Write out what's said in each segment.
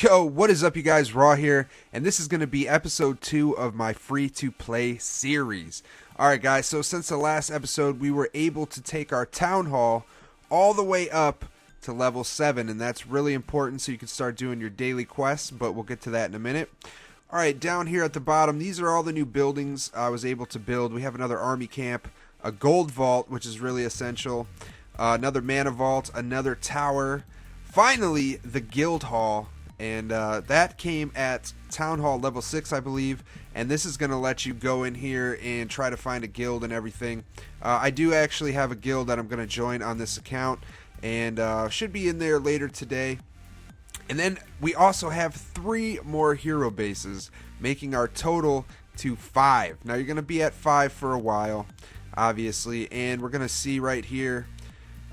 Yo, what is up, you guys? Raw here, and this is going to be episode 2 of my free-to-play series. Alright, guys, so since the last episode, we were able to take our town hall all the way up to level 7, and that's really important so you can start doing your daily quests, but we'll get to that in a minute. Alright, down here at the bottom, these are all the new buildings I was able to build. We have another army camp, a gold vault, which is really essential, another mana vault, another tower, finally the guild hall. And that came at Town Hall level 6, I believe. And this is going to let you go in here and try to find a guild and everything. I do actually have a guild that I'm going to join on this account. And should be in there later today. And then we also have 3 more hero bases, making our total to 5. Now you're going to be at 5 for a while, obviously. And we're going to see right here.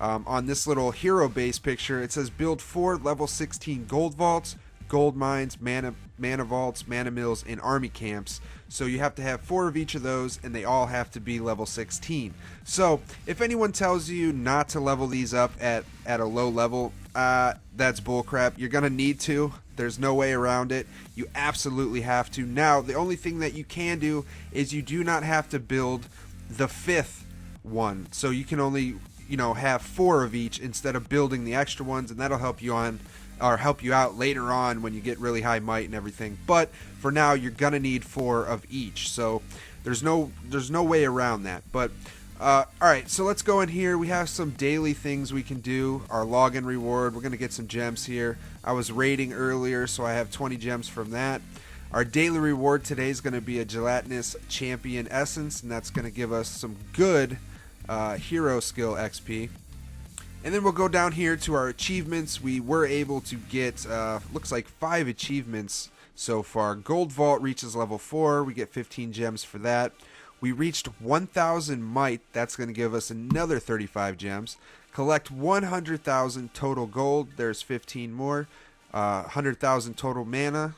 On this little hero base picture, it says build 4 level 16 gold vaults, gold mines, mana vaults, mana mills, and army camps. So you have to have 4 of each of those, and they all have to be level 16. So if anyone tells you not to level these up at a low level, that's bullcrap. You're gonna need to. There's no way around it. You absolutely have to. Now, the only thing that you can do is you do not have to build the 5th one. So you can only have 4 of each instead of building the extra ones, and that'll help you out later on when you get really high might and everything. But for now, you're gonna need 4 of each, so there's no way around that. But alright, so let's go in here. We have some daily things we can do. Our login reward, we're gonna get some gems here. I was raiding earlier, so I have 20 gems from that. Our daily reward today is gonna be a gelatinous champion essence, and that's gonna give us some good hero skill XP. And then we'll go down here to our achievements. We were able to get looks like 5 achievements so far. Gold Vault reaches level 4. We get 15 gems for that. We reached 1,000 might. That's going to give us another 35 gems. Collect 100,000 total gold. There's 15 more. 100,000 total mana.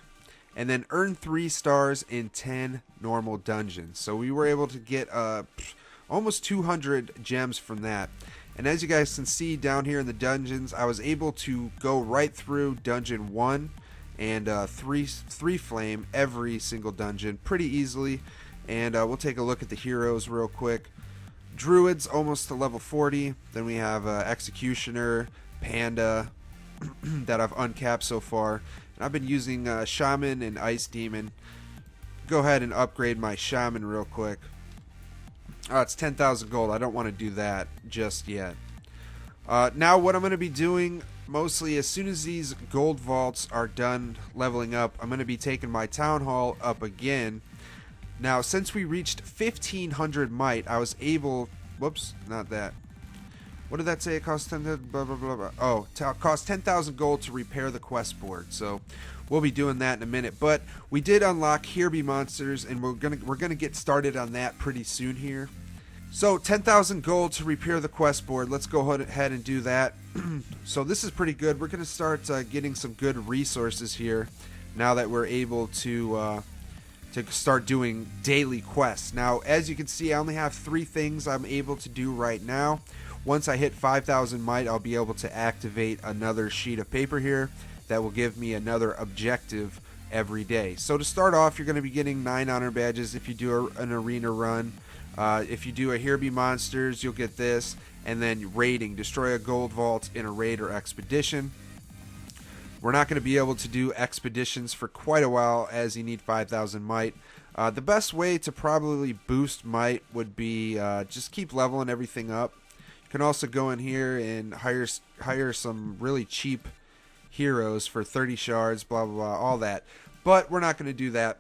And then earn 3 stars in 10 normal dungeons. So we were able to get almost 200 gems from that. And as you guys can see down here in the dungeons, I was able to go right through dungeon 1 and 3 flame every single dungeon pretty easily. And we'll take a look at the heroes real quick. Druids almost to level 40. Then we have Executioner, Panda that I've uncapped so far. And I've been using Shaman and Ice Demon. Go ahead and upgrade my Shaman real quick. It's 10,000 gold. I don't want to do that just yet. Now what I'm going to be doing, mostly as soon as these gold vaults are done leveling up, I'm going to be taking my town hall up again. Now since we reached 1,500 might, I was able... Whoops, not that. What did that say? It costs 10... Blah, blah, blah, blah. Oh, it costs 10,000 gold to repair the quest board. So we'll be doing that in a minute. But we did unlock Herby monsters, and we're gonna get started on that pretty soon here. So 10,000 gold to repair the quest board. Let's go ahead and do that. So this is pretty good. We're gonna start getting some good resources here now that we're able to start doing daily quests. Now, as you can see, I only have 3 things I'm able to do right now. Once I hit 5,000 might, I'll be able to activate another sheet of paper here that will give me another objective every day. So to start off, you're going to be getting 9 honor badges if you do an arena run. If you do a Herby Monsters, you'll get this. And then raiding, destroy a gold vault in a raid or expedition. We're not going to be able to do expeditions for quite a while as you need 5,000 might. The best way to probably boost might would be just keep leveling everything up. You can also go in here and hire some really cheap heroes for 30 shards, blah blah blah, all that. But we're not going to do that.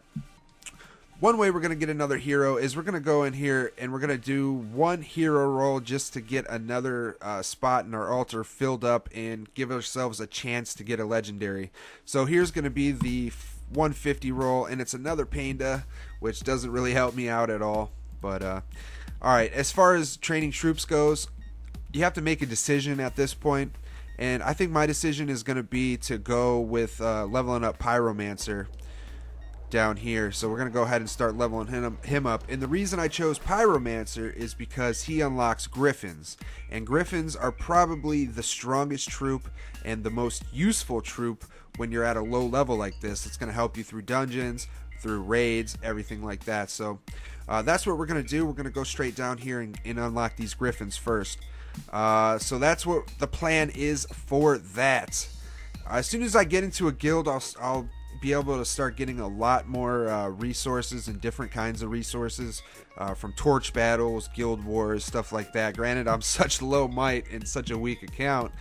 One way we're going to get another hero is we're going to go in here and we're going to do 1 hero roll just to get another spot in our altar filled up and give ourselves a chance to get a legendary. So here's going to be the 150 roll, and it's another Panda, which doesn't really help me out at all. But alright, as far as training troops goes, you have to make a decision at this point, and I think my decision is going to be to go with leveling up Pyromancer. down here. So we're going to go ahead and start leveling him up. And the reason I chose Pyromancer is because he unlocks Griffins. And Griffins are probably the strongest troop and the most useful troop when you're at a low level like this. It's going to help you through dungeons, through raids, everything like that. So that's what we're going to do. We're going to go straight down here and unlock these Griffins first. So that's what the plan is for that. As soon as I get into a guild, I'll be able to start getting a lot more resources and different kinds of resources from torch battles, guild wars, stuff like that. Granted, I'm such low might and such a weak account,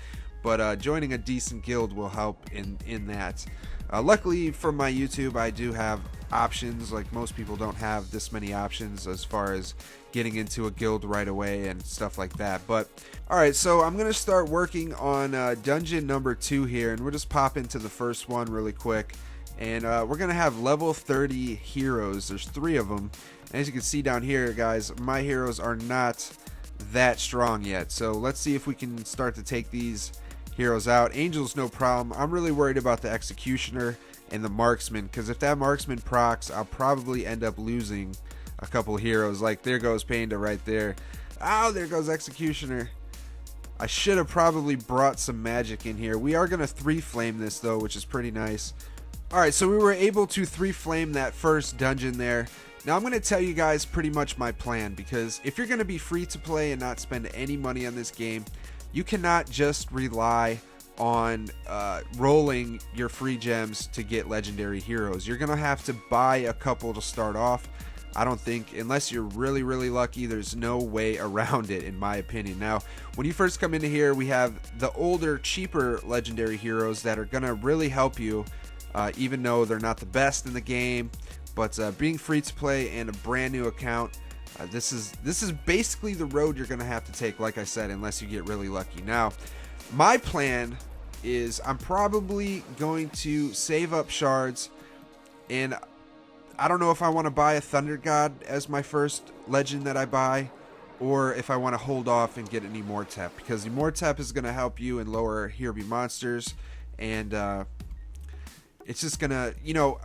but joining a decent guild will help in that. Luckily for my YouTube, I do have options. Like most people don't have this many options as far as getting into a guild right away and stuff like that. But alright, so I'm gonna start working on dungeon number 2 here, and we'll just pop into the first one really quick. And we're gonna have level 30 heroes. There's 3 of them. And as you can see down here, guys, my heroes are not that strong yet. So let's see if we can start to take these heroes out. Angel's no problem. I'm really worried about the Executioner and the Marksman, because if that Marksman procs, I'll probably end up losing a couple heroes. Like, there goes Panda right there. Oh, there goes Executioner. I should have probably brought some magic in here. We are gonna 3-flame this though, which is pretty nice. Alright, so we were able to 3-flame that first dungeon there. Now I'm going to tell you guys pretty much my plan, because if you're going to be free to play and not spend any money on this game, you cannot just rely on rolling your free gems to get legendary heroes. You're going to have to buy a couple to start off. I don't think, unless you're really, really lucky, there's no way around it, in my opinion. Now, when you first come into here, we have the older, cheaper legendary heroes that are going to really help you. Even though they're not the best in the game, but being free to play and a brand new account, this is basically the road you're gonna have to take, like I said, unless you get really lucky. Now, my plan is I'm probably going to save up shards, and I don't know if I want to buy a Thunder God as my first legend that I buy, or if I want to hold off and get an Immortep, because Immortep is gonna help you and lower here be monsters, and it's just gonna, you know,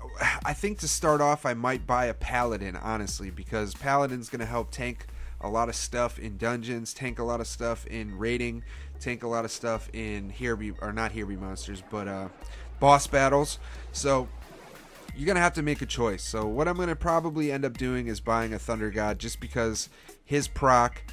I think to start off I might buy a Paladin, honestly, because Paladin's gonna help tank a lot of stuff in dungeons, tank a lot of stuff in raiding, tank a lot of stuff in not here be monsters, but boss battles. So you're gonna have to make a choice. So what I'm gonna probably end up doing is buying a Thunder God, just because his proc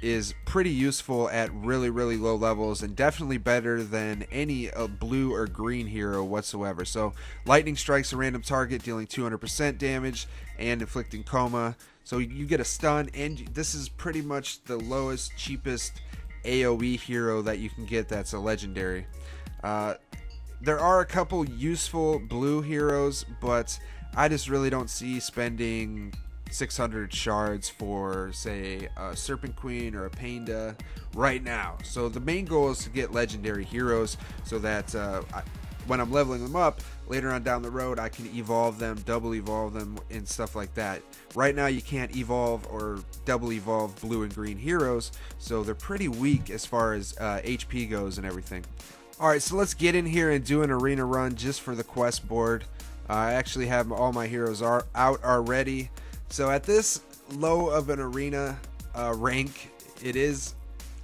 is pretty useful at really, really low levels, and definitely better than any blue or green hero whatsoever. So lightning strikes a random target, dealing 200% damage and inflicting coma. So you get a stun, and this is pretty much the lowest, cheapest AoE hero that you can get that's a legendary. There are a couple useful blue heroes, but I just really don't see spending 600 shards for, say, a Serpent Queen or a Panda right now. So the main goal is to get legendary heroes, so that when I'm leveling them up later on down the road, I can evolve them, double evolve them, and stuff like that. Right now you can't evolve or double evolve blue and green heroes, so they're pretty weak as far as HP goes and everything. Alright, so let's get in here and do an arena run just for the quest board. I actually have all my heroes out already. So at this low of an arena rank, it is,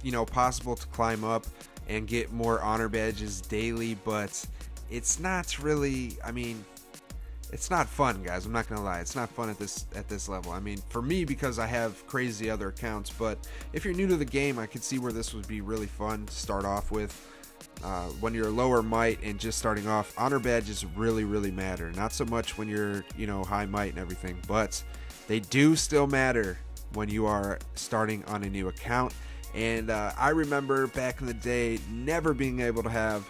you know, possible to climb up and get more honor badges daily, but it's not really, I mean, it's not fun, guys. I'm not gonna lie, it's not fun at this level. I mean, for me, because I have crazy other accounts, but if you're new to the game, I could see where this would be really fun to start off with. When you're lower might and just starting off, honor badges really, really matter. Not so much when you're, you know, high might and everything, but they do still matter when you are starting on a new account. And I remember back in the day never being able to have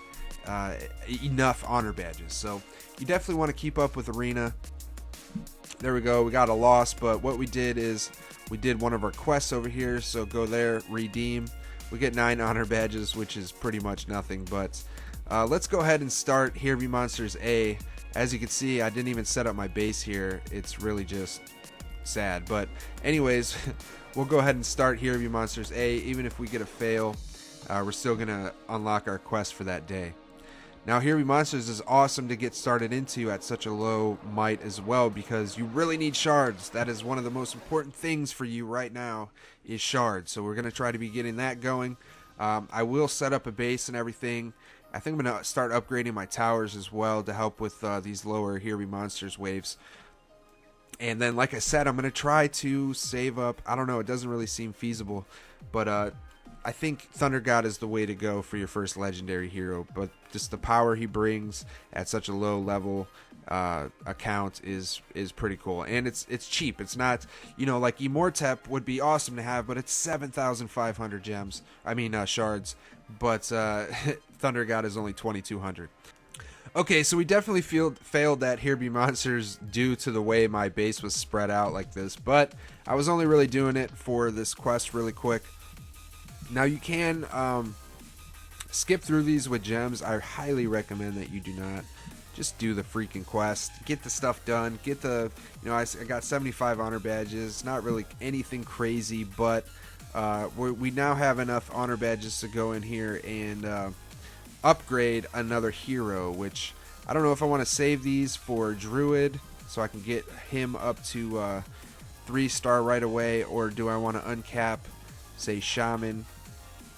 enough honor badges. So you definitely want to keep up with arena. There we go, we got a loss, but what we did is we did one of our quests over here. So go there, redeem. We get 9 honor badges, which is pretty much nothing, but let's go ahead and start Here Be Monsters A. As you can see, I didn't even set up my base here. It's really just sad, but anyways, we'll go ahead and start Here Be Monsters A. Even if we get a fail, we're still gonna unlock our quest for that day. Now, Here Be Monsters is awesome to get started into at such a low might as well, because you really need shards. That is one of the most important things for you right now, is shards. So we're going to try to be getting that going. I will set up a base and everything. I think I'm going to start upgrading my towers as well to help with these lower Here Be Monsters waves. And then, like I said, I'm going to try to save up. I don't know, it doesn't really seem feasible, but I think Thunder God is the way to go for your first legendary hero. But just the power he brings at such a low level account is pretty cool, and it's cheap. It's not, you know, like Immortep would be awesome to have, but it's 7,500 gems. I mean shards. But Thunder God is only 2,200. Okay, so we definitely failed that Here Be Monsters due to the way my base was spread out like this. But I was only really doing it for this quest really quick. Now you can skip through these with gems. I highly recommend that you do not. Just do the freaking quest. Get the stuff done. Get the, you know, I got 75 honor badges. Not really anything crazy, but we now have enough honor badges to go in here and upgrade another hero, which I don't know if I want to save these for Druid so I can get him up to 3-star right away, or do I want to uncap, say, Shaman.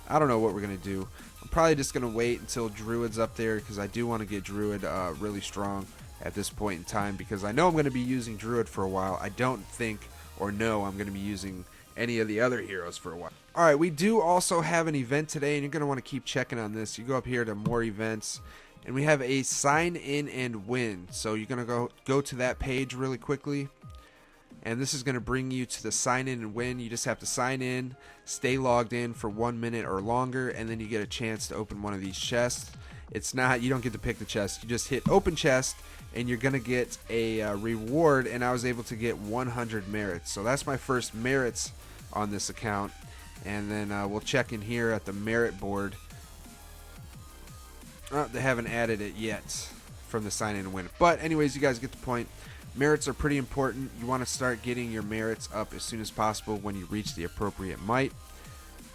I don't know what we're going to do. I'm probably just going to wait until Druid's up there, because I do want to get Druid really strong at this point in time, because I know I'm going to be using Druid for a while. I don't think or know I'm going to be using any of the other heroes for a while. Alright, we do also have an event today, and you're going to want to keep checking on this. You go up here to more events, and we have a sign in and win. So you're going to go to that page really quickly, and this is going to bring you to the sign in and win. You just have to sign in, stay logged in for 1 minute or longer, and then you get a chance to open one of these chests. It's not, you don't get to pick the chest. You just hit open chest, and you're going to get a reward, and I was able to get 100 merits. So that's my first merits on this account. And then we'll check in here at the merit board. They haven't added it yet from the sign in and win. But anyways, you guys get the point. Merits are pretty important. You want to start getting your merits up as soon as possible when you reach the appropriate might.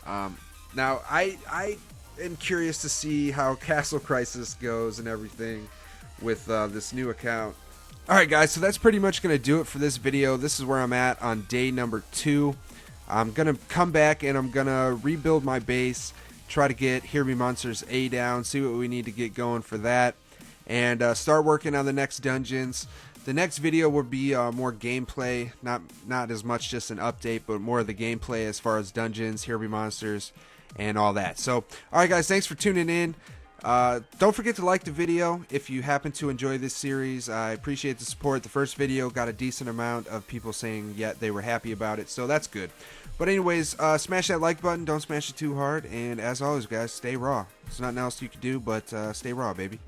Now, I am curious to see how Castle Crisis goes and everything with this new account. Alright guys, so that's pretty much going to do it for this video. This is where I'm at on day number 2. I'm going to come back and I'm going to rebuild my base, try to get Here Be Monsters A down, see what we need to get going for that, and start working on the next dungeons. The next video will be more gameplay, not as much just an update, but more of the gameplay as far as dungeons, Here Be Monsters, and all that. So, alright guys, thanks for tuning in. Don't forget to like the video if you happen to enjoy this series. I appreciate the support. The first video got a decent amount of people saying they were happy about it, so that's good. But anyways, smash that like button. Don't smash it too hard. And as always, guys, stay raw. There's nothing else you can do but stay raw, baby.